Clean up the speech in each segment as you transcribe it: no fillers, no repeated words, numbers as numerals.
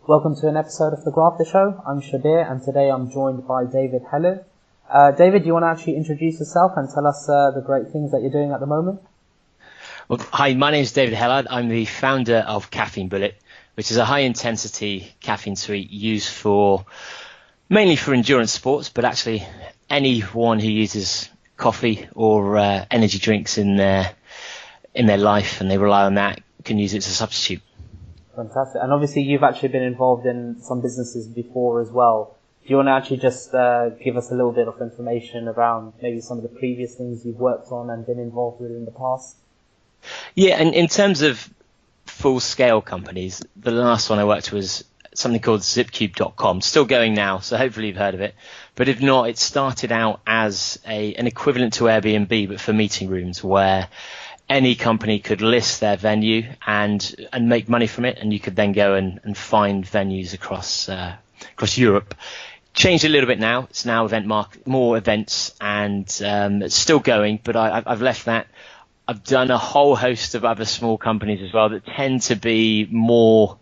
Welcome to an episode of The Grafter Show. I'm Shabir, and today I'm joined by David Hellard. David, do you want to actually introduce yourself and tell us the great things that you're doing at the moment? Well, hi, my name is David Hellard. I'm the founder of Caffeine Bullet, which is a high-intensity caffeine sweet used mainly for endurance sports, but actually anyone who uses coffee or energy drinks in their life and they rely on that can use it as a substitute. Fantastic. And obviously you've actually been involved in some businesses before as well. Do you want to actually just give us a little bit of information around maybe some of the previous things you've worked on and been involved with in the past? Yeah, and in terms of full-scale companies, the last one I worked was something called Zipcube.com, still going now, so hopefully you've heard of it. But if not, it started out as an equivalent to Airbnb, but for meeting rooms, where any company could list their venue and make money from it, and you could then go and find venues across Europe. Changed a little bit now. It's now more events, and it's still going, but I've left that. I've done a whole host of other small companies as well that tend to be more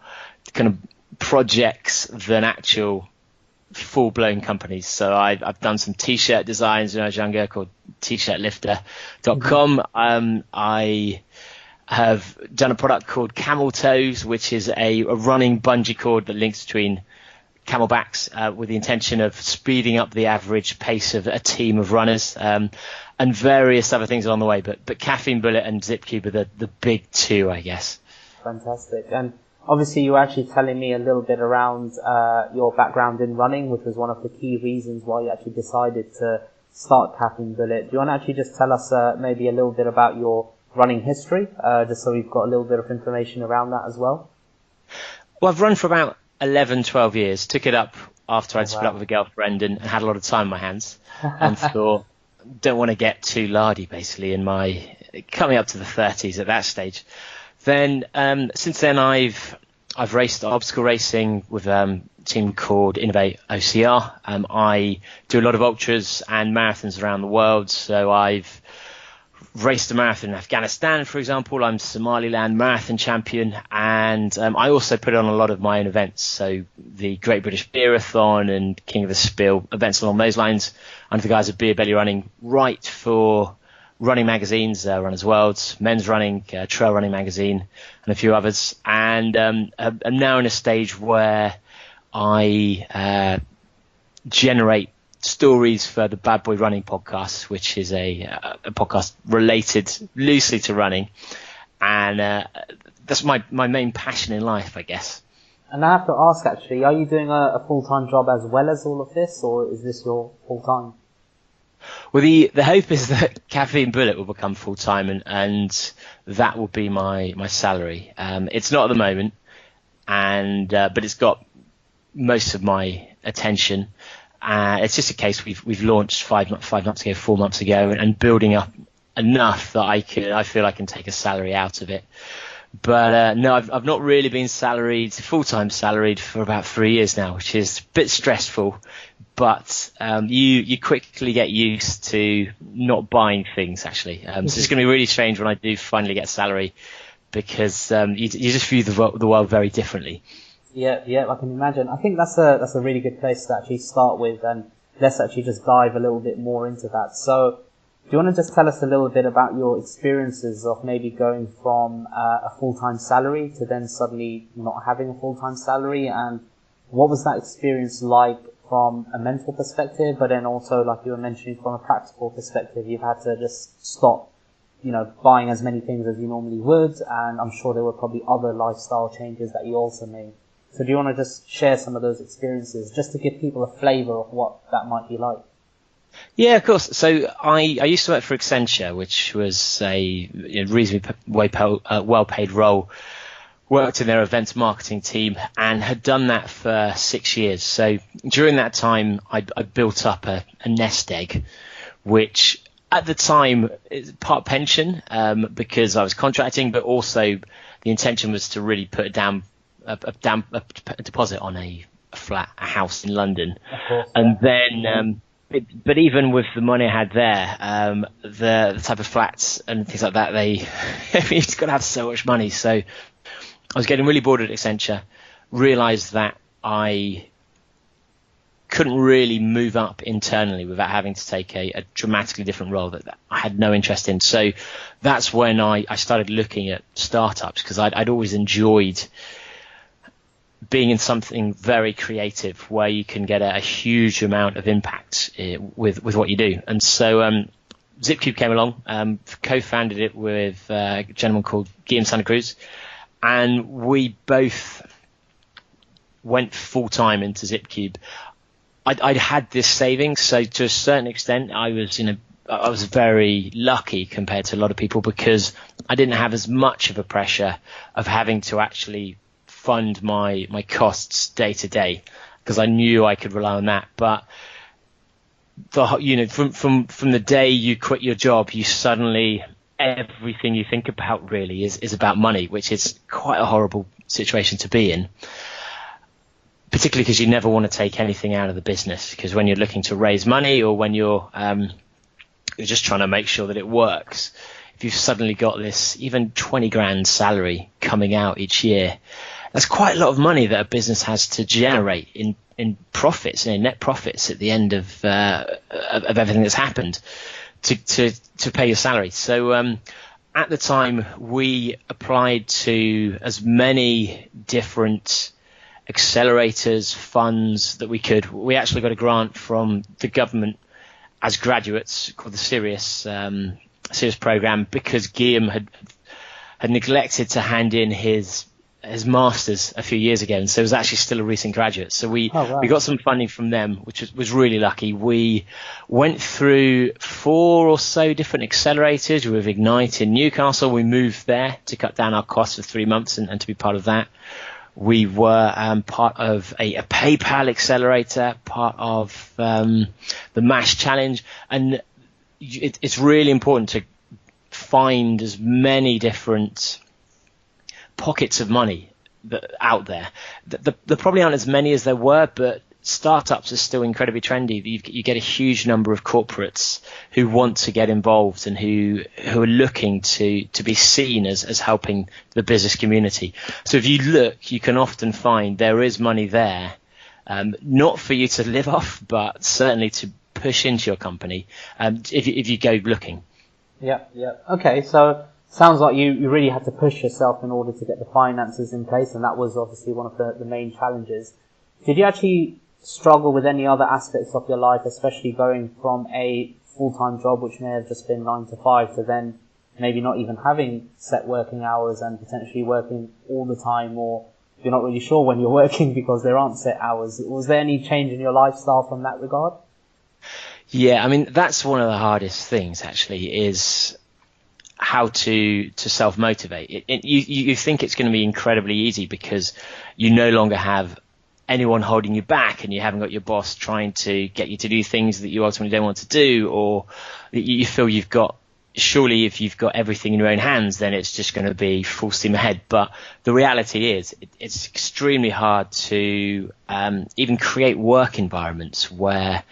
kind of projects than actual full-blown companies. So I've done some t-shirt designs when I was younger called tshirtlifter.com. I have done a product called Camel Toes, which is a running bungee cord that links between camelbacks with the intention of speeding up the average pace of a team of runners, and various other things along the way. But Caffeine Bullet and Zipcube are the big two, I guess. Fantastic. And obviously you were actually telling me a little bit around your background in running, which was one of the key reasons why you actually decided to start Caffeine Bullet. Do you want to actually just tell us maybe a little bit about your running history, just so we've got a little bit of information around that as well? Well, I've run for about 11, 12 years. Took it up after I'd split up with a girlfriend and had a lot of time on my hands, and thought, don't want to get too lardy, basically, in my coming up to the 30s at that stage. Then since then I've raced obstacle racing with a team called Innovate OCR. I do a lot of ultras and marathons around the world. So I've raced a marathon in Afghanistan, for example. I'm Somaliland marathon champion, and I also put on a lot of my own events. So the Great British Beerathon and King of the Spill, events along those lines, under the guise of Beer Belly Running, right for running magazines, Runner's World, Men's Running, Trail Running Magazine, and a few others. And I'm now in a stage where I generate stories for the Bad Boy Running podcast, which is a podcast related loosely to running. And that's my main passion in life, I guess. And I have to ask, actually, are you doing a full-time job as well as all of this, or is this your full-time? Well, the hope is that Caffeine Bullet will become full-time, and that will be my salary. It's not at the moment, but it's got most of my attention. It's just a case we've launched 4 months ago, and building up enough that I feel I can take a salary out of it. But no, I've not really been full-time salaried for about 3 years now, which is a bit stressful. But you quickly get used to not buying things, actually. So it's going to be really strange when I do finally get a salary, because you just view the world very differently. Yeah, I can imagine. I think that's a really good place to actually start with, and let's actually just dive a little bit more into that. So, do you want to just tell us a little bit about your experiences of maybe going from a full-time salary to then suddenly not having a full-time salary, and what was that experience like from a mental perspective, but then also, like you were mentioning, from a practical perspective? You've had to just stop, buying as many things as you normally would, and I'm sure there were probably other lifestyle changes that you also made. So do you want to just share some of those experiences, just to give people a flavour of what that might be like? Yeah, of course. So I used to work for Accenture, which was a reasonably well-paid role. Worked in their events marketing team and had done that for 6 years. So during that time, I built up a nest egg, which at the time is part pension, because I was contracting, but also the intention was to really put a deposit on a house in London. Of course, and then but even with the money I had there, the type of flats and things like that, you've got to have so much money. So I was getting really bored at Accenture, realized that I couldn't really move up internally without having to take a dramatically different role that I had no interest in. So that's when I started looking at startups, because I'd always enjoyed being in something very creative where you can get a huge amount of impact with what you do. And so Zipcube came along, co-founded it with a gentleman called Guillaume Santa Cruz, and we both went full-time into Zipcube. I'd had this savings, so to a certain extent, I was very lucky compared to a lot of people, because I didn't have as much of a pressure of having to actually fund my costs day to day, because I knew I could rely on that. But from the day you quit your job, you suddenly, everything you think about really is about money, which is quite a horrible situation to be in. Particularly because you never want to take anything out of the business, because when you're looking to raise money, or when you're just trying to make sure that it works, if you've suddenly got this even 20 grand salary coming out each year, that's quite a lot of money that a business has to generate in profits, net profits at the end of everything that's happened to pay your salary. So at the time, we applied to as many different accelerators, funds that we could. We actually got a grant from the government as graduates called the Sirius program, because Guillaume had neglected to hand in his master's a few years ago, and so he was actually still a recent graduate. So we got some funding from them, which was really lucky. We went through 4 or so different accelerators with Ignite in Newcastle. We moved there to cut down our costs for 3 months and to be part of that. We were part of a PayPal accelerator, part of the MASH challenge, and it's really important to find as many different pockets of money out there. There probably aren't as many as there were, but startups are still incredibly trendy. You get a huge number of corporates who want to get involved and who are looking to be seen as helping the business community. So if you look, you can often find there is money there, not for you to live off, but certainly to push into your company if you go looking. Yeah. Okay, so sounds like you really had to push yourself in order to get the finances in place, and that was obviously one of the main challenges. Did you actually struggle with any other aspects of your life, especially going from a full-time job, which may have just been 9 to 5, to then maybe not even having set working hours and potentially working all the time, or you're not really sure when you're working because there aren't set hours? Was there any change in your lifestyle from that regard? Yeah, I mean, that's one of the hardest things actually, is how to self-motivate. You think it's going to be incredibly easy because you no longer have anyone holding you back, and you haven't got your boss trying to get you to do things that you ultimately don't want to do, or you feel surely if you've got everything in your own hands, then it's just going to be full steam ahead. But the reality is it's extremely hard to even create work environments where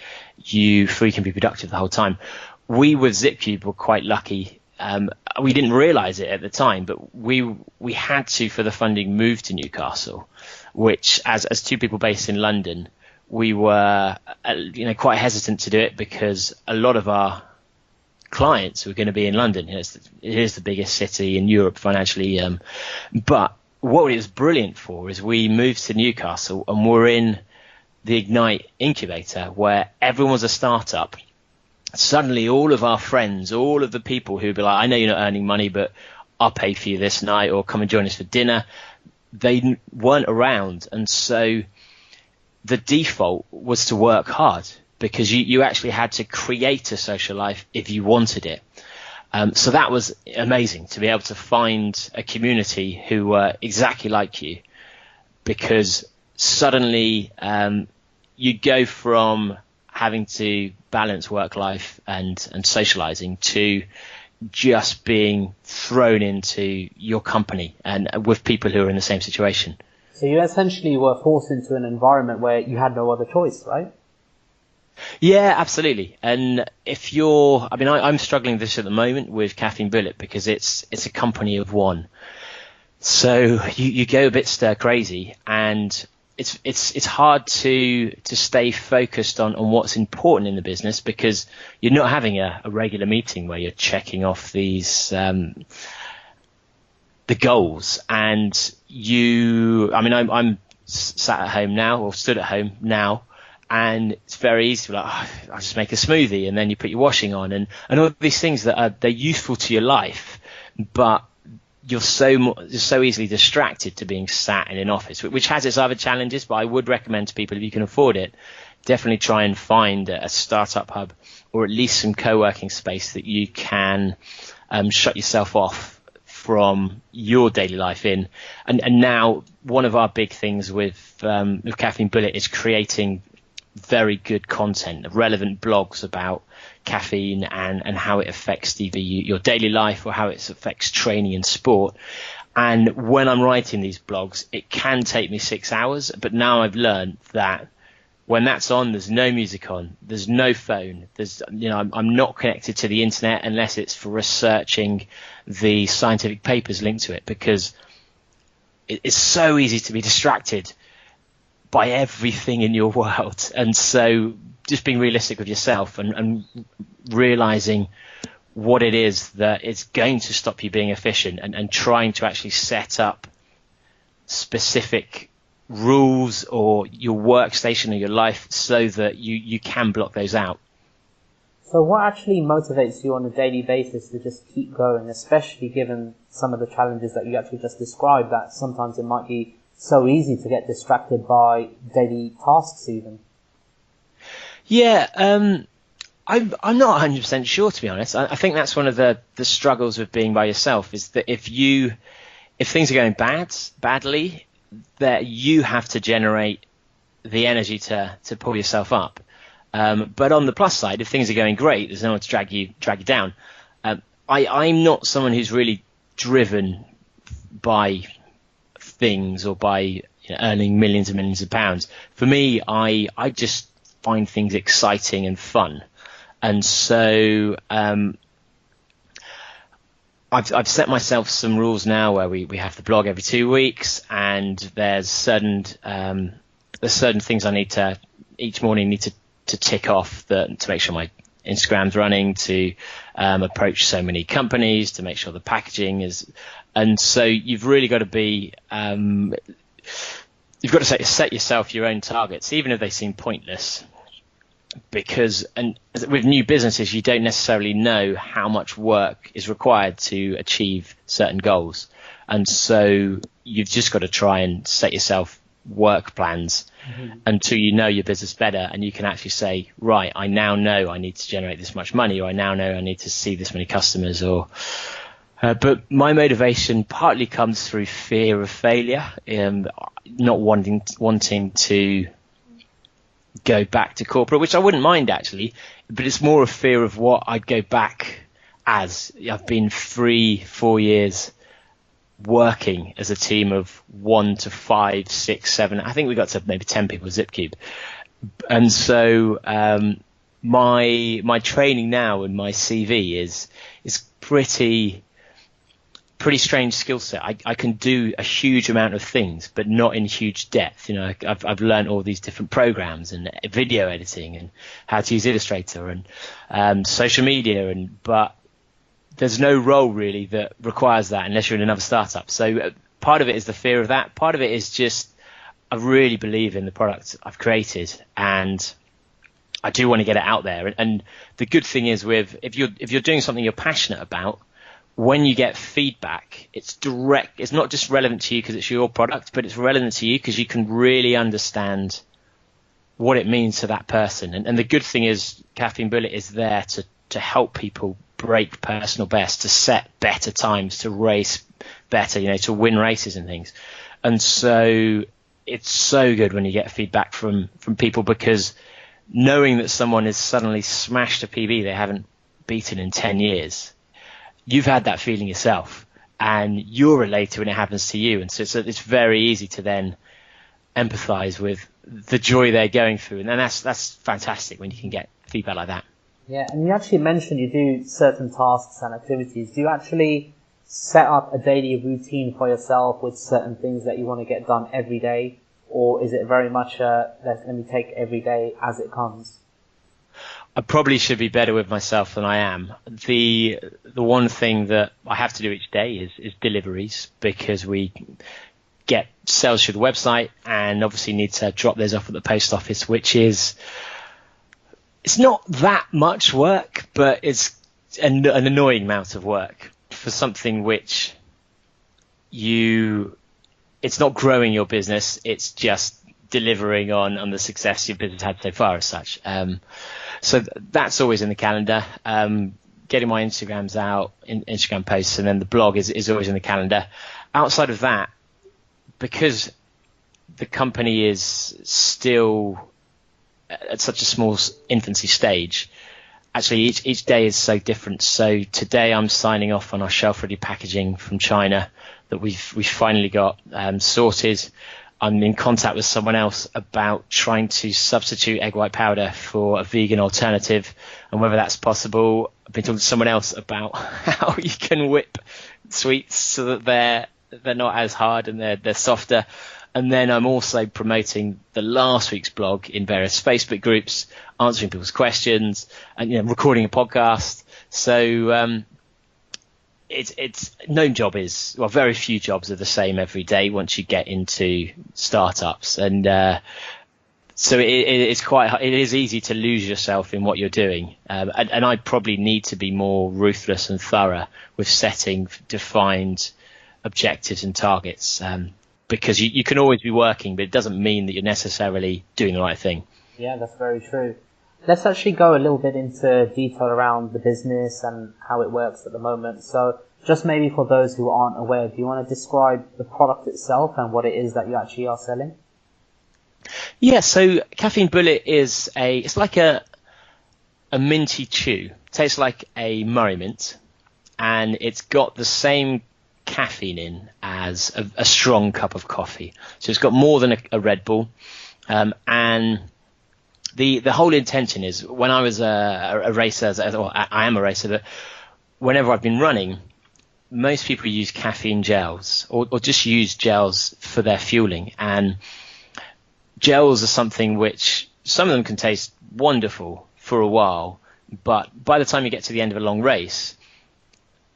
you feel you can be productive the whole time. We with Zipcube were quite lucky. We didn't realize it at the time, but we had to, for the funding, move to Newcastle, which as 2 people based in London, we were quite hesitant to do it because a lot of our clients were going to be in London. It is the biggest city in Europe financially. But what it was brilliant for is we moved to Newcastle and we're in the Ignite incubator where everyone was a startup. Suddenly all of our friends, all of the people who'd be like, I know you're not earning money, but I'll pay for you this night, or come and join us for dinner, they weren't around. And so the default was to work hard, because you actually had to create a social life if you wanted it. So that was amazing to be able to find a community who were exactly like you, because suddenly you go from having to balance work life and socializing to just being thrown into your company and with people who are in the same situation. So you essentially were forced into an environment where you had no other choice, right? Yeah, absolutely. And I'm struggling this at the moment with Caffeine Bullet because it's a company of one. So you go a bit stir crazy, and it's hard to stay focused on what's important in the business, because you're not having a regular meeting where you're checking off these the goals. And I'm sat at home now, or stood at home now, and it's very easy to be like, I'll just make a smoothie, and then you put your washing on, and all these things that they're useful to your life, but you're so easily distracted to being sat in an office, which has its other challenges. But I would recommend to people, if you can afford it, definitely try and find a startup hub, or at least some co-working space that you can shut yourself off from your daily life in. And now one of our big things with Caffeine Bullet is creating very good content, relevant blogs about caffeine and how it affects either your daily life or how it affects training and sport. And when I'm writing these blogs, it can take me 6 hours, but now I've learned that when that's on, there's no music on, there's no phone, I'm not connected to the internet unless it's for researching the scientific papers linked to it, because it's so easy to be distracted by everything in your world. And so just being realistic with yourself and realizing what it is that is going to stop you being efficient, and trying to actually set up specific rules or your workstation or your life so that you can block those out. So what actually motivates you on a daily basis to just keep going, especially given some of the challenges that you actually just described, that sometimes it might be so easy to get distracted by daily tasks even? Yeah, I'm not 100% sure, to be honest. I think that's one of the struggles with being by yourself, is that if things are going badly, that you have to generate the energy to pull yourself up. But on the plus side, if things are going great, there's no one to drag you down. I'm not someone who's really driven by things or by earning millions and millions of pounds. For me, I just find things exciting and fun. And so I've set myself some rules now where we have the blog every 2 weeks, and there's certain things I need to each morning to tick off to make sure my Instagram's running, to approach so many companies, to make sure the packaging is. And so you've really got to be you've got to set yourself your own targets, even if they seem pointless. Because with new businesses, you don't necessarily know how much work is required to achieve certain goals. And so you've just got to try and set yourself work plans until you know your business better, and you can actually say, right, I now know I need to generate this much money, or I now know I need to see this many customers. But my motivation partly comes through fear of failure, not wanting to go back to corporate, which I wouldn't mind actually, but it's more a fear of what I'd go back as. I've been 3-4 years working as a team of 1 to 5, 6, 7. I think we got to maybe 10 people at Zipcube. And so my training now and my CV is pretty strange skill set. I can do a huge amount of things, but not in huge depth. I've learned all these different programs and video editing and how to use Illustrator and social media, but there's no role really that requires that unless you're in another startup. So part of it is the fear of that. Part of it is just I really believe in the product I've created, and I do want to get it out there. And the good thing is if you're doing something you're passionate about, when you get feedback, it's direct. It's not just relevant to you because it's your product, but it's relevant to you because you can really understand what it means to that person. And the good thing is Caffeine Bullet is there to help people break personal best, to set better times, to race better, to win races and things. And so it's so good when you get feedback from people, because knowing that someone has suddenly smashed a PB they haven't beaten in 10 years, you've had that feeling yourself, and you're related when it happens to you. And so it's very easy to then empathize with the joy they're going through. And then that's fantastic when you can get feedback like that. Yeah, and you actually mentioned you do certain tasks and activities. Do you actually set up a daily routine for yourself with certain things that you want to get done every day? Or is it very much let me take every day as it comes? I probably should be better with myself than I am. The one thing that I have to do each day is deliveries, because we get sales through the website and obviously need to drop those off at the post office, which is, it's not that much work, but it's an annoying amount of work for something which it's not growing your business, it's just delivering on the success your business had so far as such. So that's always in the calendar. Getting my Instagrams out, Instagram posts, and then the blog is always in the calendar. Outside of that, because the company is still at such a small infancy stage, actually each day is so different. So today I'm signing off on our shelf-ready packaging from China that we've finally got sorted. I'm in contact with someone else about trying to substitute egg white powder for a vegan alternative, and whether that's possible. I've been talking to someone else about how you can whip sweets so that they're not as hard and they're softer. And then I'm also promoting the last week's blog in various Facebook groups, answering people's questions, and recording a podcast. So it's no job is, well, very few jobs are the same every day once you get into startups, and so it is easy to lose yourself in what you're doing, and I probably need to be more ruthless and thorough with setting defined objectives and targets, because you can always be working, but it doesn't mean that you're necessarily doing the right thing. Yeah, that's very true. Let's actually go a little bit into detail around the business and how it works at the moment. So just maybe for those who aren't aware, do you want to describe the product itself and what it is that you actually are selling? Yeah, so Caffeine Bullet it's like a minty chew. It tastes like a Murray mint, and it's got the same caffeine in as a strong cup of coffee. So it's got more than a Red Bull, and the whole intention is, when I was a racer, I am a racer, but whenever I've been running, most people use caffeine gels or just use gels for their fueling. And gels are something which, some of them can taste wonderful for a while, but by the time you get to the end of a long race,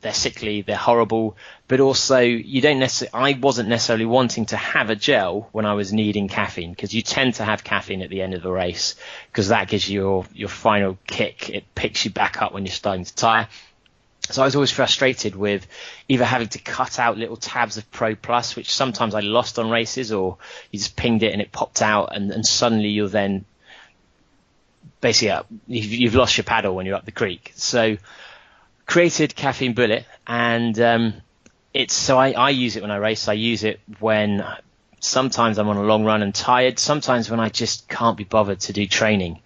they're sickly, they're horrible, but also I wasn't necessarily wanting to have a gel when I was needing caffeine, because you tend to have caffeine at the end of the race because that gives you your final kick. It picks you back up when you're starting to tire. So I was always frustrated with either having to cut out little tabs of Pro Plus, which sometimes I lost on races, or you just pinged it and it popped out, and suddenly you're then basically you've lost your paddle when you're up the creek. So created Caffeine Bullet, and I use it when I race. I use it when sometimes I'm on a long run and tired, sometimes when I just can't be bothered to do training,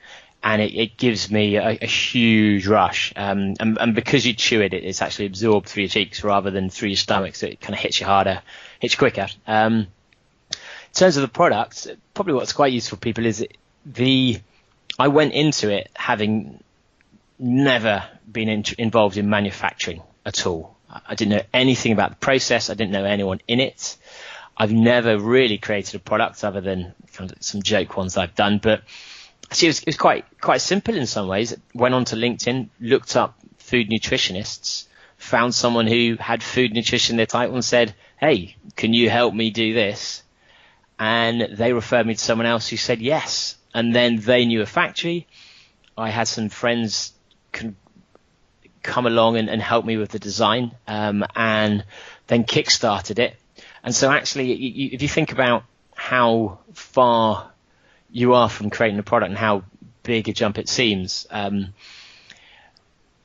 and it gives me a huge rush, and because you chew it, it's actually absorbed through your cheeks rather than through your stomach, so it kind of hits you harder, hits you quicker. In terms of the product, probably what's quite useful for people is I went into it having never been involved in manufacturing at all. I didn't know anything about the process. I didn't know anyone in it. I've never really created a product other than kind of some joke ones I've done. But actually, it was quite simple in some ways. Went onto LinkedIn, looked up food nutritionists, found someone who had food nutrition in their title and said, "Hey, can you help me do this?" And they referred me to someone else who said yes. And then they knew a factory. I had some friends come along and help me with the design, and then kickstarted it. And so actually, if you think about how far you are from creating a product and how big a jump it seems,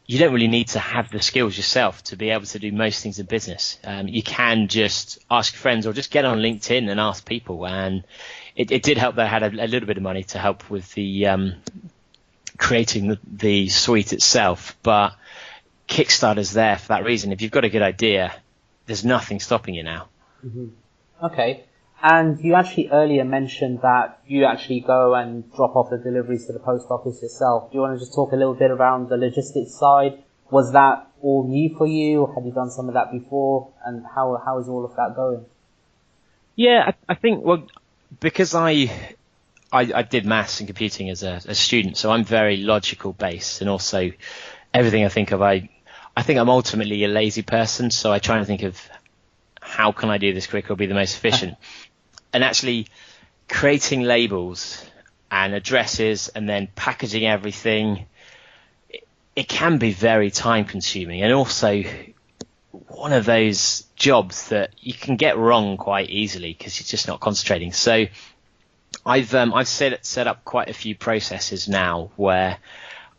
you don't really need to have the skills yourself to be able to do most things in business. You can just ask friends or just get on LinkedIn and ask people. And it did help that I had a little bit of money to help with the creating the suite itself, but Kickstarter's there for that reason. If you've got a good idea, there's nothing stopping you now. Mm-hmm. Okay. And you actually earlier mentioned that you actually go and drop off the deliveries to the post office yourself. Do you want to just talk a little bit around the logistics side? Was that all new for you, or had you done some of that before? And how is all of that going? Yeah, I think, well, because I did maths and computing as a student, so I'm very logical based, and also everything I think of, I think I'm ultimately a lazy person, so I try and think of how can I do this quicker or be the most efficient. And actually creating labels and addresses and then packaging everything, it can be very time consuming, and also one of those jobs that you can get wrong quite easily because you're just not concentrating. So I've set up quite a few processes now where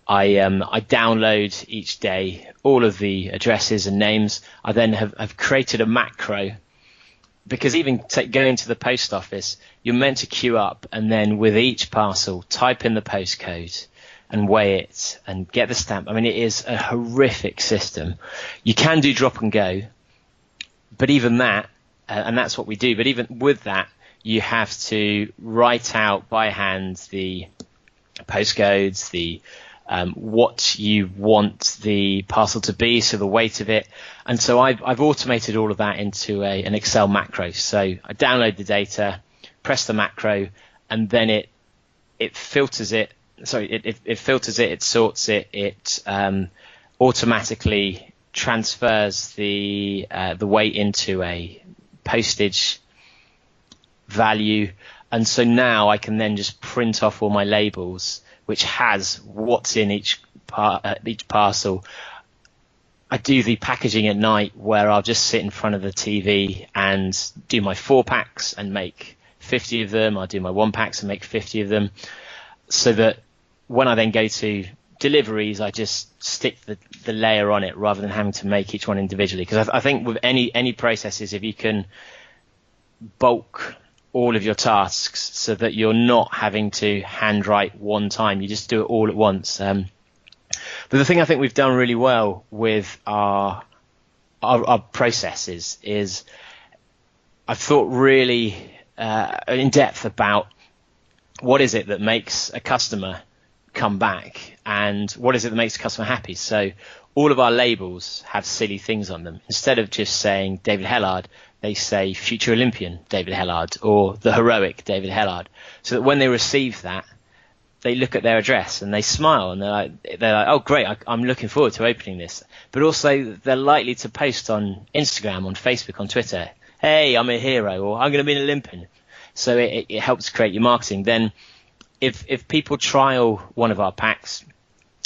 I download each day all of the addresses and names. I then have created a macro, because even going to the post office, you're meant to queue up and then with each parcel type in the postcode and weigh it and get the stamp. I mean, it is a horrific system. You can do drop and go, but even that, and that's what we do, but even with that, you have to write out by hand the postcodes, the what you want the parcel to be, so the weight of it. And so I've automated all of that into an Excel macro. So I download the data, press the macro, and then it filters it. Sorry, it filters it, it sorts it, it automatically transfers the weight into a postage value. And so now I can then just print off all my labels, which has what's in each parcel. I do the packaging at night, where I'll just sit in front of the TV and do my 4-packs and make 50 of them. I'll do my 1-packs and make 50 of them, so that when I then go to deliveries, I just stick the layer on it rather than having to make each one individually. Because I think with any processes, if you can bulk all of your tasks so that you're not having to handwrite one time, you just do it all at once. But the thing I think we've done really well with our processes is I've thought really in depth about what is it that makes a customer come back and what is it that makes a customer happy. So all of our labels have silly things on them. Instead of just saying David Hellard, they say future Olympian David Hellard or the heroic David Hellard, so that when they receive that, they look at their address and they smile and they're like, oh great, I'm looking forward to opening this. But also they're likely to post on Instagram, on Facebook, on Twitter, hey, I'm a hero, or I'm going to be an Olympian. So it helps create your marketing. Then if people trial one of our packs,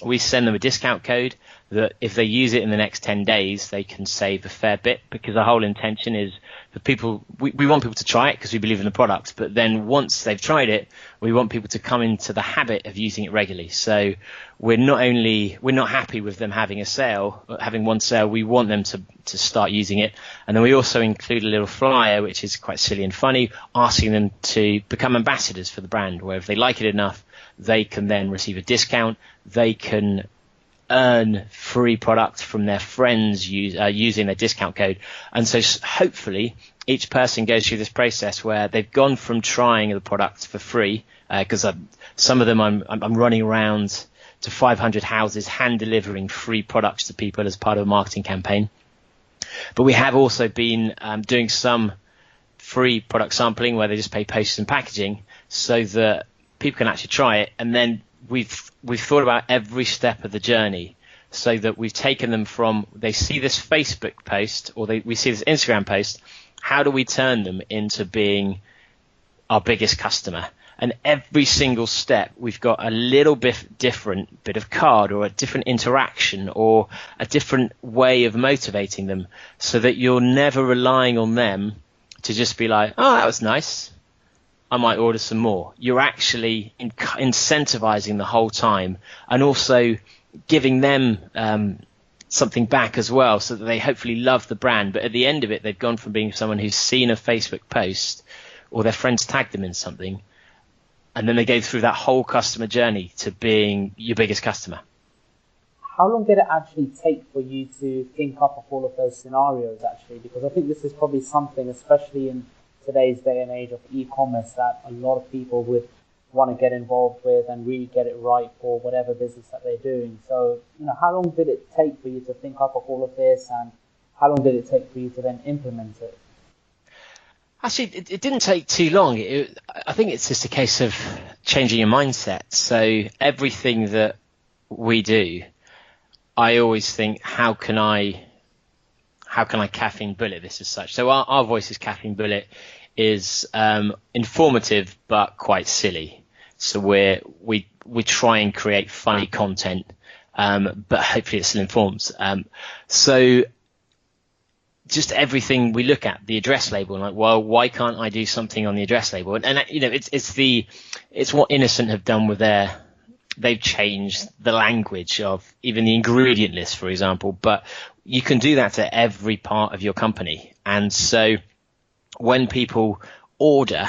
we send them a discount code that if they use it in the next 10 days, they can save a fair bit, because the whole intention is for people, we want people to try it because we believe in the product, but then once they've tried it, we want people to come into the habit of using it regularly. So we're not happy with them having having one sale, we want them to start using it. And then we also include a little flyer, which is quite silly and funny, asking them to become ambassadors for the brand, where if they like it enough, they can then receive a discount, they can earn free product from their friends using their discount code. And so hopefully each person goes through this process where they've gone from trying the product for free, because some of them I'm running around to 500 houses hand delivering free products to people as part of a marketing campaign. But we have also been doing some free product sampling where they just pay postage and packaging so that people can actually try it. And then we've thought about every step of the journey, so that we've taken them from they see this Facebook post or we see this Instagram post, how do we turn them into being our biggest customer? And every single step, we've got a little bit different bit of card or a different interaction or a different way of motivating them, so that you're never relying on them to just be like, oh, that was nice, I might order some more. You're actually incentivizing the whole time, and also giving them something back as well, so that they hopefully love the brand. But at the end of it, they've gone from being someone who's seen a Facebook post or their friends tagged them in something, and then they go through that whole customer journey to being your biggest customer. How long did it actually take for you to think up of all of those scenarios, actually? Because I think this is probably something, especially in today's day and age of e-commerce, that a lot of people would want to get involved with and really get it right for whatever business that they're doing. So, how long did it take for you to think up of all of this, and how long did it take for you to then implement it? Actually, it didn't take too long. I think it's just a case of changing your mindset. So everything that we do, I always think, how can I caffeine bullet this as such? So our voice is Caffeine Bullet is informative but quite silly. So we try and create funny content, but hopefully it still informs. So just everything we look at, the address label, and like, well, why can't I do something on the address label? And it's what Innocent have done with they've changed the language of even the ingredient list, for example, but you can do that to every part of your company. And so when people order,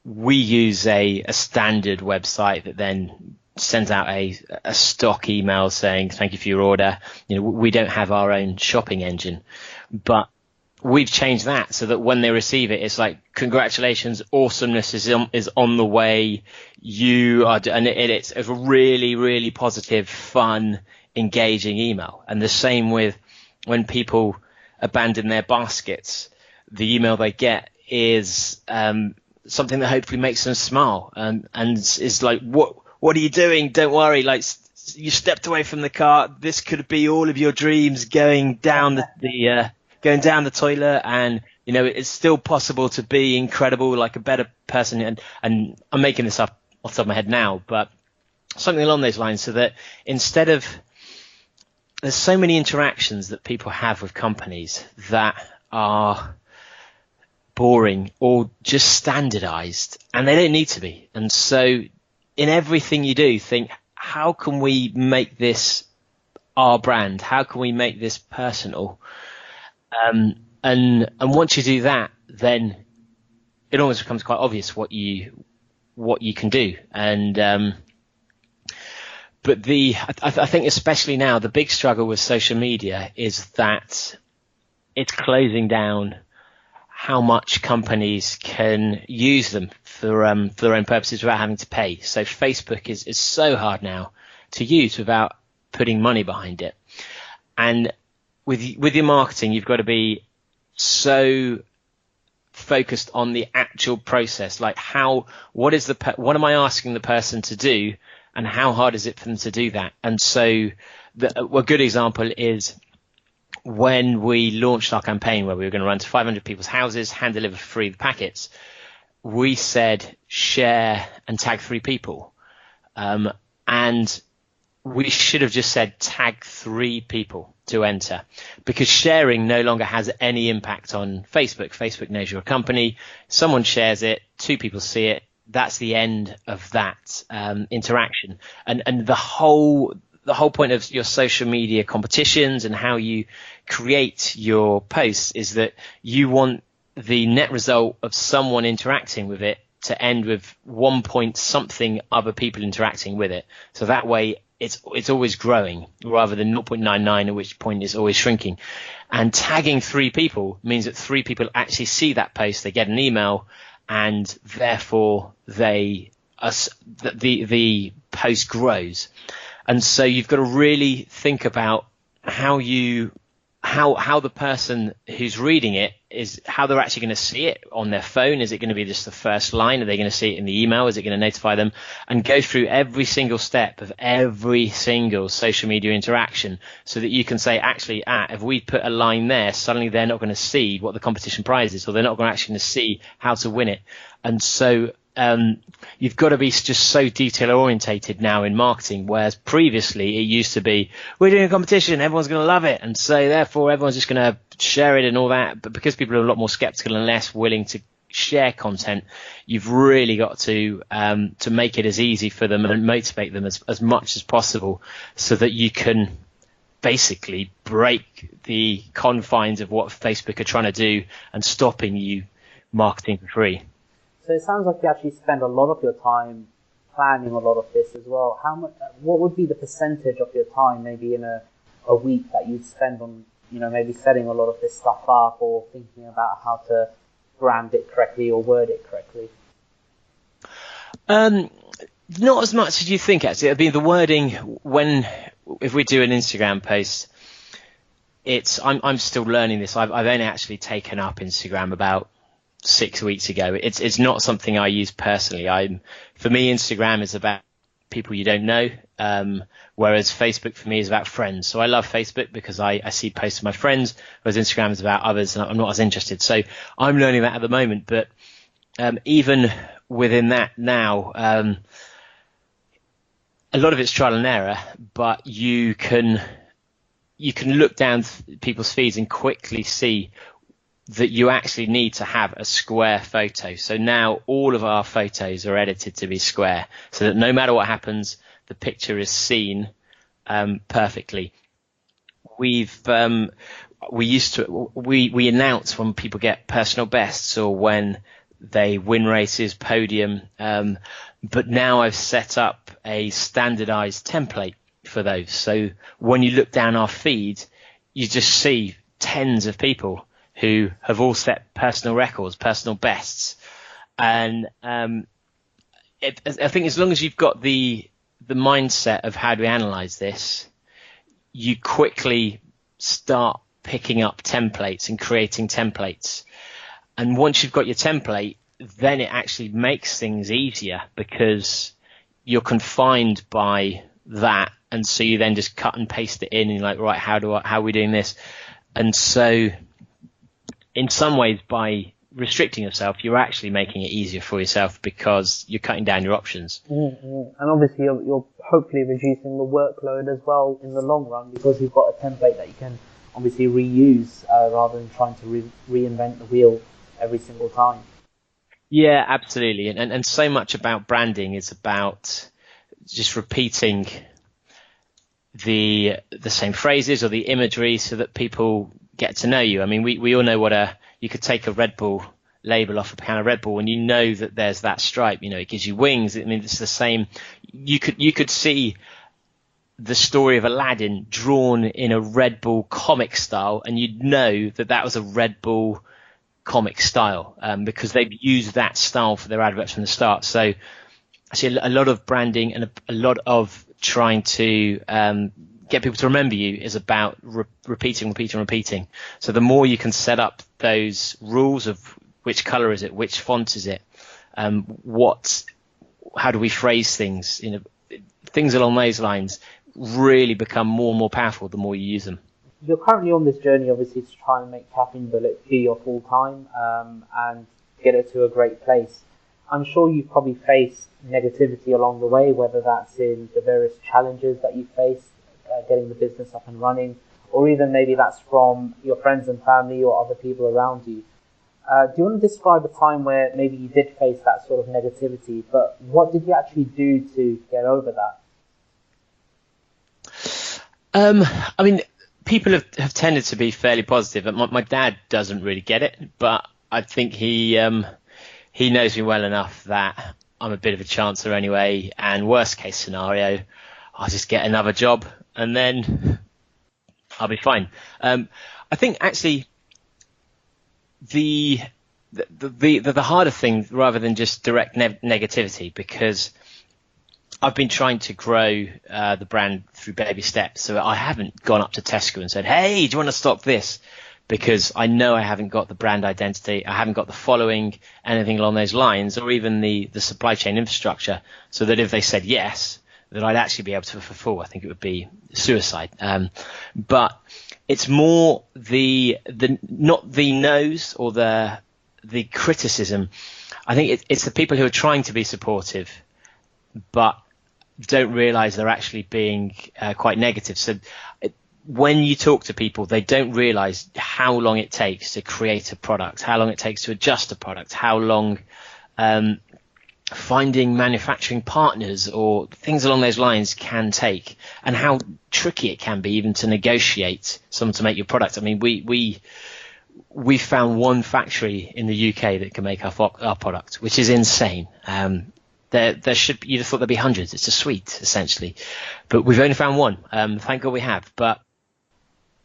we use a standard website that then sends out a stock email saying thank you for your order. We don't have our own shopping engine, but we've changed that so that when they receive it, it's like, congratulations, awesomeness is on the way. You are, and it's a really, really positive, fun, engaging email. And the same with when people abandon their baskets, the email they get is something that hopefully makes them smile, and is like, what are you doing? Don't worry, like, you stepped away from the car. This could be all of your dreams going down going down the toilet, and it's still possible to be incredible, like a better person. And I'm making this up off the top of my head now, but something along those lines, so that instead of, there's so many interactions that people have with companies that are boring or just standardized, and they don't need to be. And so in everything you do, think, how can we make this our brand? How can we make this personal? And once you do that, then it almost becomes quite obvious what you can do. And but I think especially now, the big struggle with social media is that it's closing down how much companies can use them for their own purposes without having to pay. So Facebook is so hard now to use without putting money behind it. And with your marketing, you've got to be so focused on the actual process, like what am I asking the person to do, and how hard is it for them to do that? And so a good example is when we launched our campaign where we were going to run to 500 people's houses, hand deliver free the packets, we said share and tag 3 people. And we should have just said tag 3 people to enter, because sharing no longer has any impact on Facebook. Facebook knows you're a company. Someone shares it, 2 people see it. That's the end of that interaction. And the whole point of your social media competitions and how you create your posts is that you want the net result of someone interacting with it to end with 1 point something other people interacting with it. So that way it's always growing rather than 0.99, at which point it's always shrinking. And tagging 3 people means that 3 people actually see that post, they get an email, and therefore the post grows. And so you've got to really think about how the person who's reading it is, how they're actually going to see it on their phone. Is it going to be just the first line? Are they going to see it in the email? Is it going to notify them? And go through every single step of every single social media interaction so that you can say, actually, if we put a line there, suddenly they're not going to see what the competition prize is, or they're not actually going to see how to win it. And so you've got to be just so detail orientated now in marketing, whereas previously it used to be, we're doing a competition, everyone's going to love it, and so therefore everyone's just going to share it and all that. But because people are a lot more skeptical and less willing to share content, you've really got to make it as easy for them and motivate them as much as possible, so that you can basically break the confines of what Facebook are trying to do and stopping you marketing for free. So it sounds like you actually spend a lot of your time planning a lot of this as well. What would be the percentage of your time, maybe in a week, that you'd spend on, maybe setting a lot of this stuff up, or thinking about how to brand it correctly or word it correctly? Um, Not as much as you think, actually. I mean, the wording if we do an Instagram post, I'm still learning this. I've only actually taken up Instagram about 6 weeks ago. It's not something I use personally. For me, Instagram is about people you don't know, whereas Facebook for me is about friends. So I love Facebook because I see posts of my friends, whereas Instagram is about others, and I'm not as interested. So I'm learning that at the moment. But even within that now, a lot of it's trial and error, but you can look down people's feeds and quickly see that you actually need to have a square photo. So now all of our photos are edited to be square, so that no matter what happens, the picture is seen perfectly. We announce when people get personal bests or when they win races, podium, but now I've set up a standardized template for those. So when you look down our feed, you just see tens of people who have all set personal records, personal bests. And I think as long as you've got the mindset of how do we analyze this, you quickly start picking up templates and creating templates. And once you've got your template, then it actually makes things easier because you're confined by that. And so you then just cut and paste it in and you're like, right, how are we doing this? And so in some ways, by restricting yourself, you're actually making it easier for yourself because you're cutting down your options. Mm-hmm. And obviously you're hopefully reducing the workload as well in the long run because you've got a template that you can obviously reuse rather than trying to reinvent the wheel every single time. Yeah, absolutely. And so much about branding is about just repeating the same phrases or the imagery so that people get to know you. I mean, we all know you could take a Red Bull label off a can of Red Bull and you know that there's that stripe, it gives you wings. I mean, it's the same. You could see the story of Aladdin drawn in a Red Bull comic style and you'd know that was a Red Bull comic style because they've used that style for their adverts from the start. So I see a lot of branding and a lot of trying to get people to remember you is about repeating. So the more you can set up those rules of which color is it, which font is it, how do we phrase things, things along those lines really become more and more powerful the more you use them. You're currently on this journey, obviously, to try and make Caffeine Bullet be your full time and get it to a great place. I'm sure you've probably faced negativity along the way, whether that's in the various challenges that you faced getting the business up and running, or even maybe that's from your friends and family or other people around you. Do you want to describe a time where maybe you did face that sort of negativity, but what did you actually do to get over that? I mean, people have tended to be fairly positive. My dad doesn't really get it, but I think he knows me well enough that I'm a bit of a chancer anyway, and worst case scenario, I'll just get another job and then I'll be fine. I think actually the harder thing, rather than just direct negativity, because I've been trying to grow the brand through baby steps. So I haven't gone up to Tesco and said, hey, do you want to stock this? Because I know I haven't got the brand identity, I haven't got the following, anything along those lines, or even the supply chain infrastructure, so that if they said yes, that I'd actually be able to fulfill. I think it would be suicide. But it's more not the no's or the criticism. I think it's the people who are trying to be supportive, but don't realize they're actually being quite negative. So when you talk to people, they don't realize how long it takes to create a product, how long it takes to adjust a product, how long finding manufacturing partners or things along those lines can take, and how tricky it can be even to negotiate someone to make your product. I mean, we found one factory in the UK that can make our product, which is insane. There should be, you'd have thought there'd be hundreds. It's a suite essentially, but we've only found one. Thank God we have. But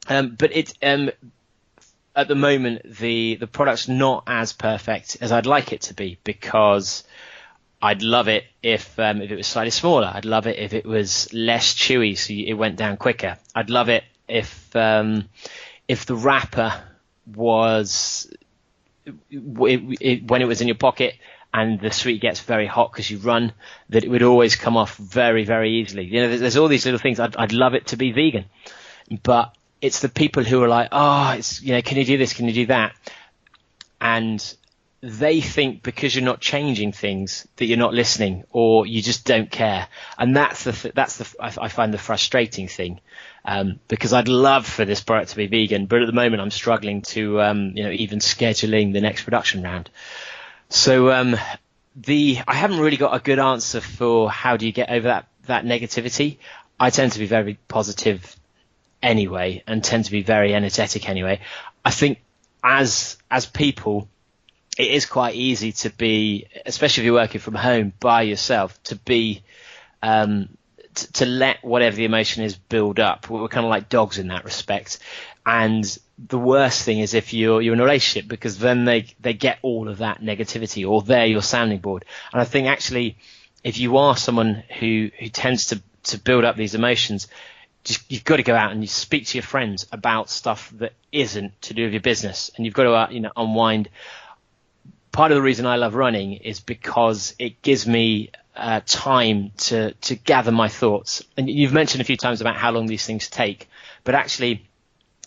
it's at the moment the product's not as perfect as I'd like it to be, because I'd love it if it was slightly smaller. I'd love it if it was less chewy, so it went down quicker. I'd love it if the wrapper was when it was in your pocket and the sweet gets very hot because you run, that it would always come off very, very easily. You know, there's all these little things. I'd love it to be vegan, but it's the people who are like, oh, it's, you know, can you do this? Can you do that? And they think because you're not changing things that you're not listening, or you just don't care. And I find the frustrating thing, because I'd love for this product to be vegan, but at the moment I'm struggling to, even scheduling the next production round. So, I haven't really got a good answer for how do you get over that negativity. I tend to be very positive anyway, and tend to be very energetic anyway. I think as people, it is quite easy to be, especially if you're working from home by yourself, to be to let whatever the emotion is build up. We're kind of like dogs in that respect. And the worst thing is if you're in a relationship, because then they get all of that negativity, or they're your sounding board. And I think actually, if you are someone who tends to build up these emotions, you've got to go out and you speak to your friends about stuff that isn't to do with your business, and you've got to unwind. Part of the reason I love running is because it gives me time to gather my thoughts. And you've mentioned a few times about how long these things take, but actually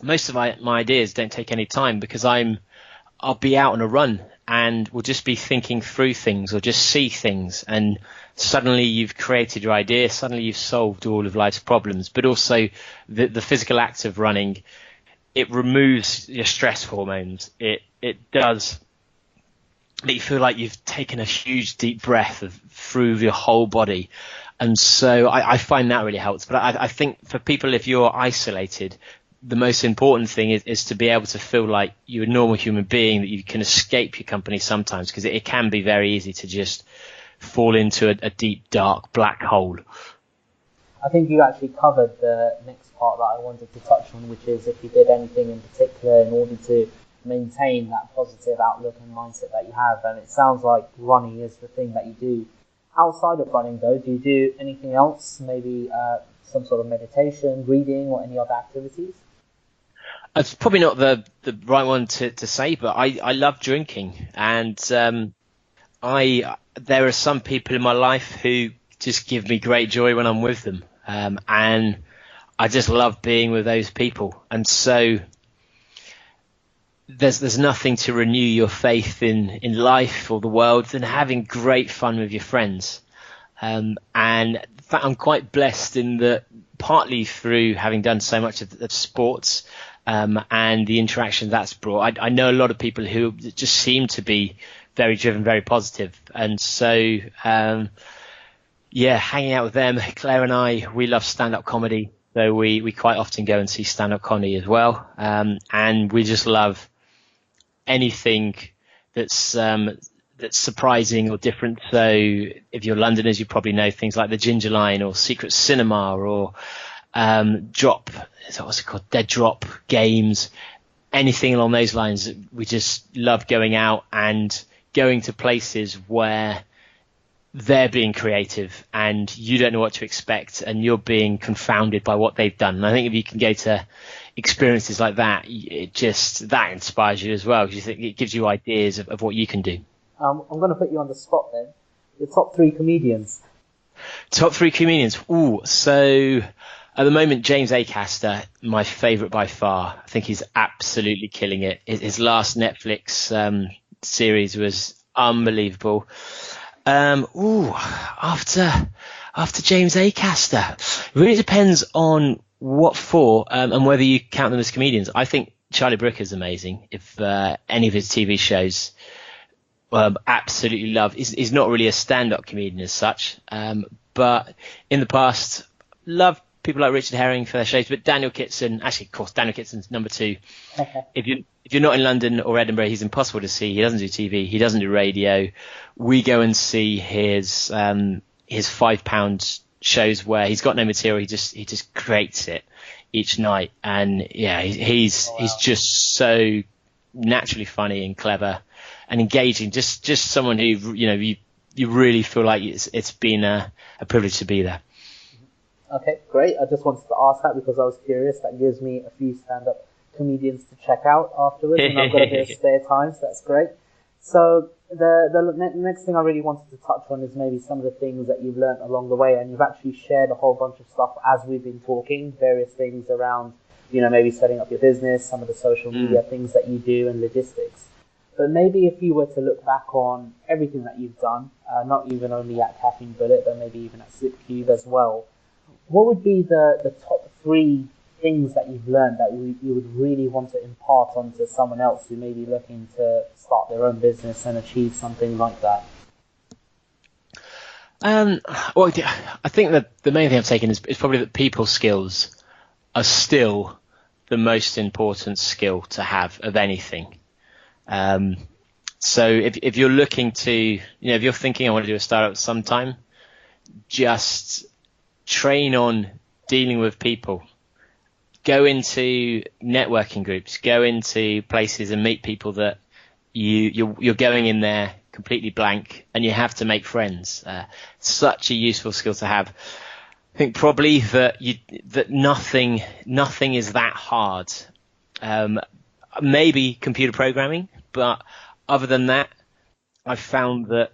most of my ideas don't take any time, because I'll be out on a run and we'll just be thinking through things, or just see things, and suddenly you've created your idea, suddenly you've solved all of life's problems. But also the physical act of running, it removes your stress hormones. It does make you feel like you've taken a huge deep breath through your whole body. And so I find that really helps. But I think for people, if you're isolated, the most important thing is to be able to feel like you're a normal human being, that you can escape your company sometimes, because it can be very easy to just fall into a deep, dark, black hole. I think you actually covered the next part that I wanted to touch on, which is if you did anything in particular in order to maintain that positive outlook and mindset that you have. And it sounds like running is the thing that you do. Outside of running, though, do you do anything else? Maybe some sort of meditation, reading, or any other activities? It's probably not the right one to say, but I love drinking. And there are some people in my life who just give me great joy when I'm with them. And I just love being with those people. And so there's nothing to renew your faith in life or the world than having great fun with your friends. And in fact, I'm quite blessed in that, partly through having done so much of sports and the interaction that's brought. I know a lot of people who just seem to be very driven, very positive. And so, hanging out with them, Claire and I, we love stand-up comedy. So we quite often go and see stand-up comedy as well. And we just love anything that's surprising or different. So if you're Londoners, you probably know things like the Ginger Line or Secret Cinema or Drop, what's it called? Dead Drop games, anything along those lines. We just love going out and going to places where they're being creative and you don't know what to expect, and you're being confounded by what they've done. And I think if you can go to experiences like that, that inspires you as well, because you think it gives you ideas of what you can do. I'm going to put you on the spot then. Your top 3 comedians. Top 3 comedians. Ooh, so at the moment, James Acaster, my favourite by far. I think he's absolutely killing it. His last Netflix series was unbelievable. After James Acaster, it really depends on what for and whether you count them as comedians. I think Charlie Brooker's amazing. If any of his TV shows, absolutely love. He's not really a stand-up comedian as such, but in the past, loved people like Richard Herring for their shows. But Daniel Kitson, actually, of course, Daniel Kitson's number 2. If you're not in London or Edinburgh, he's impossible to see. He doesn't do TV. He doesn't do radio. We go and see his £5 shows where he's got no material. He just creates it each night. And he's just so naturally funny and clever and engaging. Just someone who, you you really feel like it's been a privilege to be there. Okay, great. I just wanted to ask that because I was curious. That gives me a few stand-up comedians to check out afterwards, and I've got a bit of spare time, so that's great. So the next thing I really wanted to touch on is maybe some of the things that you've learned along the way, and you've actually shared a whole bunch of stuff as we've been talking, various things around, maybe setting up your business, some of the social media things that you do, and logistics. But maybe if you were to look back on everything that you've done, not even only at Caffeine Bullet, but maybe even at Zipcube as well, what would be the top 3 things that you've learned that you would really want to impart onto someone else who may be looking to start their own business and achieve something like that? Well, I think that the main thing I've taken is probably that people skills are still the most important skill to have of anything. So if you're looking to, if you're thinking I want to do a startup sometime, just train on dealing with people. Go into networking groups, go into places and meet people that you're going in there completely blank, and you have to make friends. Such a useful skill to have. I think probably that nothing is that hard. Maybe computer programming, but other than that, I've found that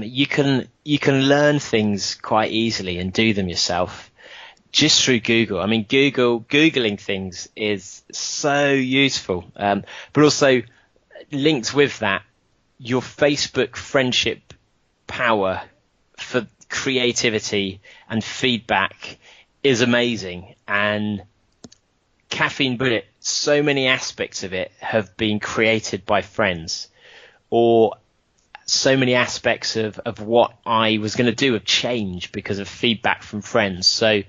you can learn things quite easily and do them yourself just through Google. I mean, Googling things is so useful, but also linked with that, your Facebook friendship power for creativity and feedback is amazing. And Caffeine Bullet, so many aspects of it have been created by friends, or so many aspects of what I was going to do have changed because of feedback from friends. So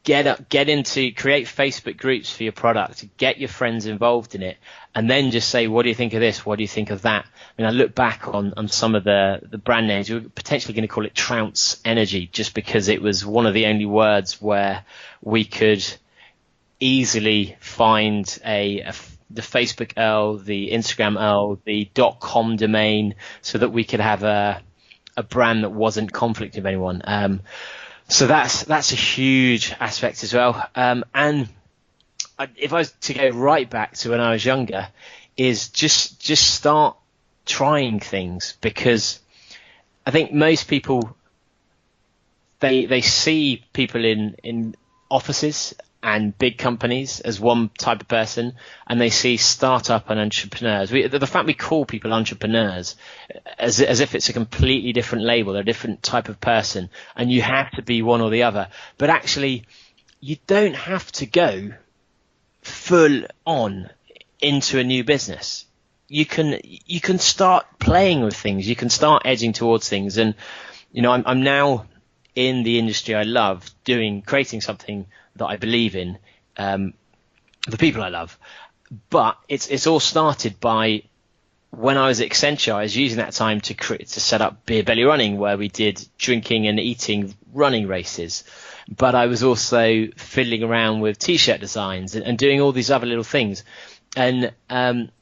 create Facebook groups for your product, get your friends involved in it, and then just say, what do you think of this? What do you think of that? I mean, I look back on some of the brand names. We were potentially going to call it Trounce Energy, just because it was one of the only words where we could easily find the Facebook URL, the Instagram URL, the .com domain, so that we could have a brand that wasn't conflict of anyone. So that's a huge aspect as well. And if I was to go right back to when I was younger, is just start trying things, because I think most people they see people in offices and big companies as one type of person, and they see startup and entrepreneurs. The fact we call people entrepreneurs as if it's a completely different label, they're a different type of person, and you have to be one or the other. But actually, you don't have to go full on into a new business. You can start playing with things. You can start edging towards things. And I'm now in the industry I love, creating something that I believe in, the people I love. But it's all started by when I was at Accenture. I was using that time to set up Beer Belly Running, where we did drinking and eating running races. But I was also fiddling around with t-shirt designs and doing all these other little things. And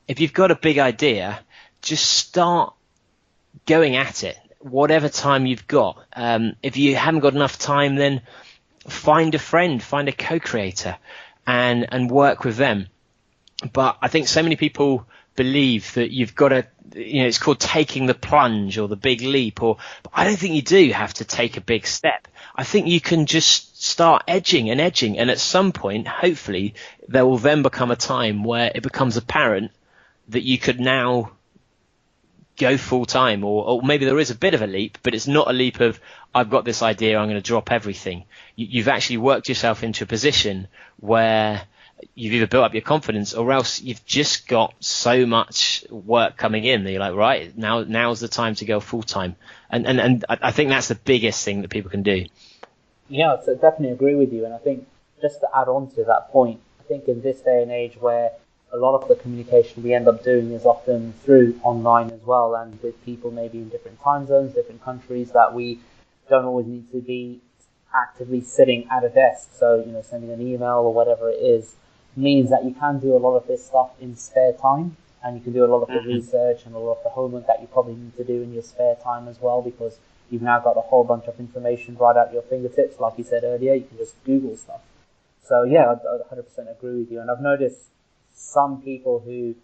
if you've got a big idea, just start going at it, whatever time you've got. If you haven't got enough time, then find a friend, find a co-creator, and work with them. But I think so many people believe that you've got to, it's called taking the plunge or the big leap, but I don't think you do have to take a big step. I think you can just start edging, and at some point, hopefully, there will then become a time where it becomes apparent that you could now go full time, or maybe there is a bit of a leap, but it's not a leap of, I've got this idea, I'm going to drop everything. You've actually worked yourself into a position where you've either built up your confidence, or else you've just got so much work coming in that you're like, right, now's the time to go full time. And I think that's the biggest thing that people can do. Yeah, so definitely agree with you. And I think just to add on to that point, I think in this day and age where a lot of the communication we end up doing is often through online as well, and with people maybe in different time zones, different countries, that we don't always need to be actively sitting at a desk. So, sending an email or whatever it is means that you can do a lot of this stuff in spare time. and you can do a lot of the research and a lot of the homework that you probably need to do in your spare time as well, because you've now got a whole bunch of information right at your fingertips. Like you said earlier, you can just Google stuff. So yeah, I 100% agree with you. And I've noticed some people who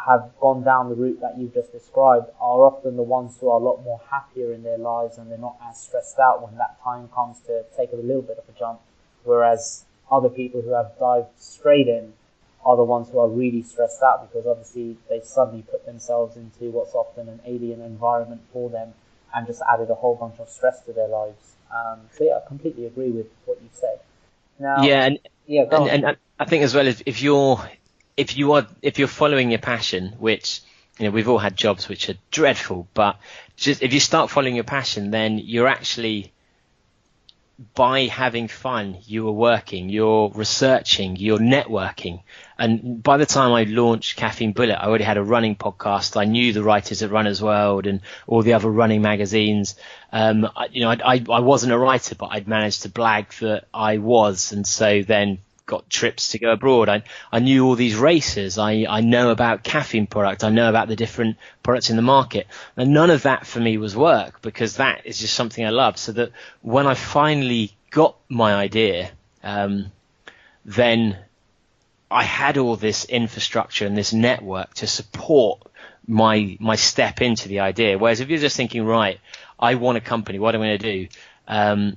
have gone down the route that you've just described are often the ones who are a lot more happier in their lives, and they're not as stressed out when that time comes to take a little bit of a jump. Whereas other people who have dived straight in are the ones who are really stressed out, because obviously they've suddenly put themselves into what's often an alien environment for them and just added a whole bunch of stress to their lives. So yeah, I completely agree with what you've said. Now, and I think as well, if you're following your passion, which, you know, we've all had jobs which are dreadful, but just if you start following your passion, then you're actually, by having fun, you are working, you're researching, you're networking. And by the time I launched Caffeine Bullet, I already had a running podcast. I knew the writers at Runner's World and all the other running magazines. I wasn't a writer, but I'd managed to blag that I was. And so then got trips to go abroad. I knew all these racers. I know about caffeine product. I know about the different products in the market. And none of that for me was work, because that is just something I love. So that when I finally got my idea, then I had all this infrastructure and this network to support my step into the idea. Whereas if you're just thinking, right, I want a company, what am I going to do?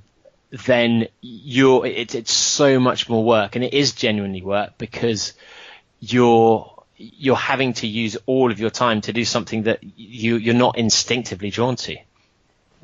Then it's so much more work, and it is genuinely work, because you're having to use all of your time to do something that you're not instinctively drawn to.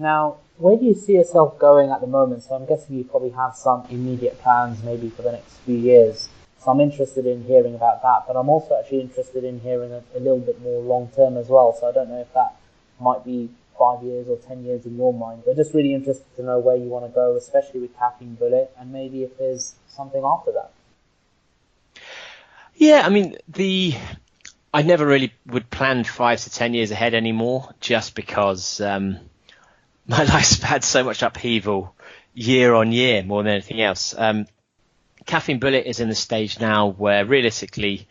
Now, where do you see yourself going at the moment? So I'm guessing you probably have some immediate plans maybe for the next few years. So I'm interested in hearing about that, but I'm also actually interested in hearing a little bit more long term as well. So I don't know if that might be 5 years or 10 years in your mind. We're just really interested to know where you want to go, especially with Caffeine Bullet, and maybe if there's something after that. Yeah, I mean, I never really would plan 5 to 10 years ahead anymore, just because my life's had so much upheaval year on year more than anything else. Caffeine Bullet is in the stage now where realistically,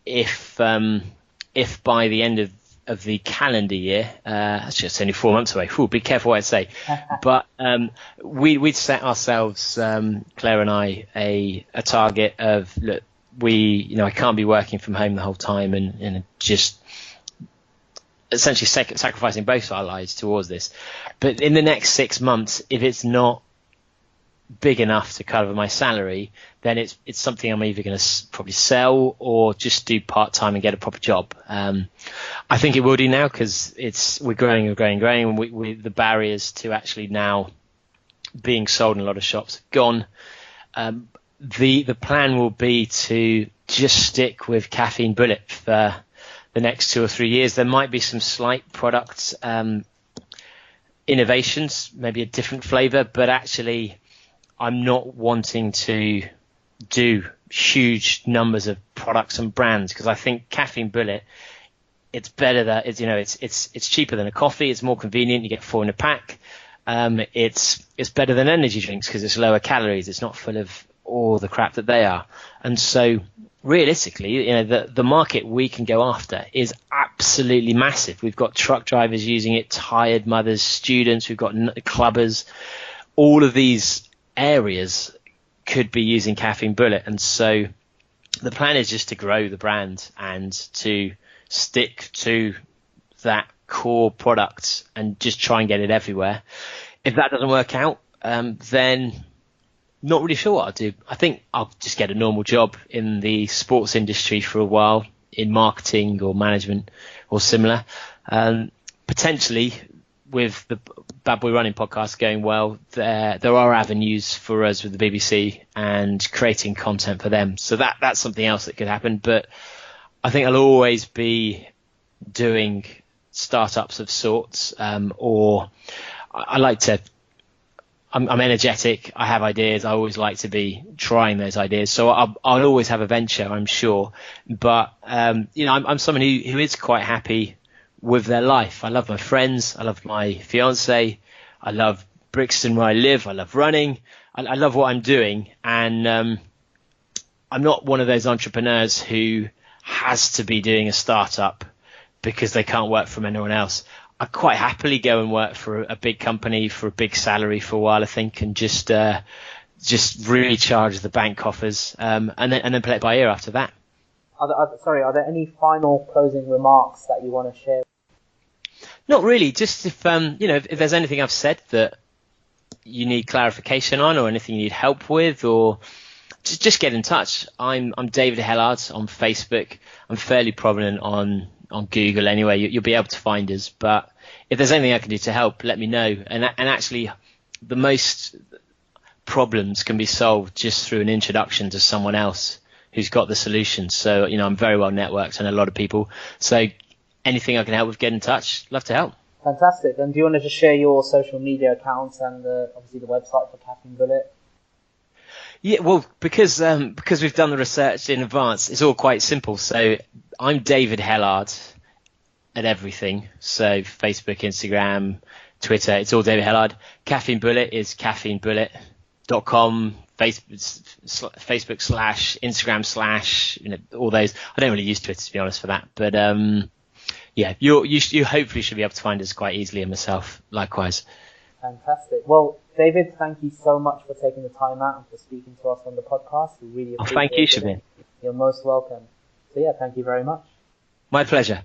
if by the end of the calendar year, actually it's only 4 months away. Be careful what I say. But we'd set ourselves, Claire and I, a target of, look, I can't be working from home the whole time and just essentially sacrificing both our lives towards this. But in the next 6 months, if it's not big enough to cover my salary, then it's something I'm either going to probably sell or just do part-time and get a proper job. I think it will do now, because we're growing and the barriers to actually now being sold in a lot of shops have gone. The plan will be to just stick with Caffeine Bullet for the next 2 or 3 years. There might be some slight product innovations, maybe a different flavor, but actually I'm not wanting to do huge numbers of products and brands, because I think Caffeine Bullet, it's better that it's cheaper than a coffee, it's more convenient, you get 4 in a pack. It's better than energy drinks because it's lower calories, it's not full of all the crap that they are. And so realistically, the market we can go after is absolutely massive. We've got truck drivers using it, tired mothers, students, we've got clubbers, all of these areas could be using Caffeine Bullet. And so the plan is just to grow the brand and to stick to that core product and just try and get it everywhere. If that doesn't work out, then not really sure what I'll do. I think I'll just get a normal job in the sports industry for a while, in marketing or management or similar. Potentially, with the Bad Boy Running podcast going well, there are avenues for us with the BBC and creating content for them. So that's something else that could happen. But I think I'll always be doing startups of sorts, or I like to. I'm energetic. I have ideas. I always like to be trying those ideas. So I'll always have a venture, I'm sure. But I'm someone who is quite happy with their life. I love my friends. I love my fiance. I love Brixton where I live. I love running. I love what I'm doing. And I'm not one of those entrepreneurs who has to be doing a startup because they can't work from anyone else, I'd quite happily go and work for a big company for a big salary for a while, I think, and just really charge the bank coffers, and then play it by ear after that. Are there any final closing remarks that you want to share? Not really. Just if if there's anything I've said that you need clarification on, or anything you need help with, or just get in touch. I'm David Hellard on Facebook. I'm fairly prominent on Google anyway. You'll be able to find us. But if there's anything I can do to help, let me know. And actually, the most problems can be solved just through an introduction to someone else who's got the solution. So, I'm very well networked, and a lot of people. So anything I can help with, get in touch. Love to help. Fantastic. And do you want to just share your social media accounts and obviously the website for Caffeine Bullet? Yeah, well, because we've done the research in advance, it's all quite simple. So I'm David Hellard at everything. So Facebook, Instagram, Twitter, it's all David Hellard. Caffeine Bullet is caffeinebullet.com, Facebook / Instagram / all those. I don't really use Twitter, to be honest, for that. But yeah, you hopefully should be able to find us quite easily, and myself likewise. Fantastic. Well, David, thank you so much for taking the time out and for speaking to us on the podcast. We really appreciate it. Thank you, Shabin. You're most welcome. So yeah, thank you very much. My pleasure.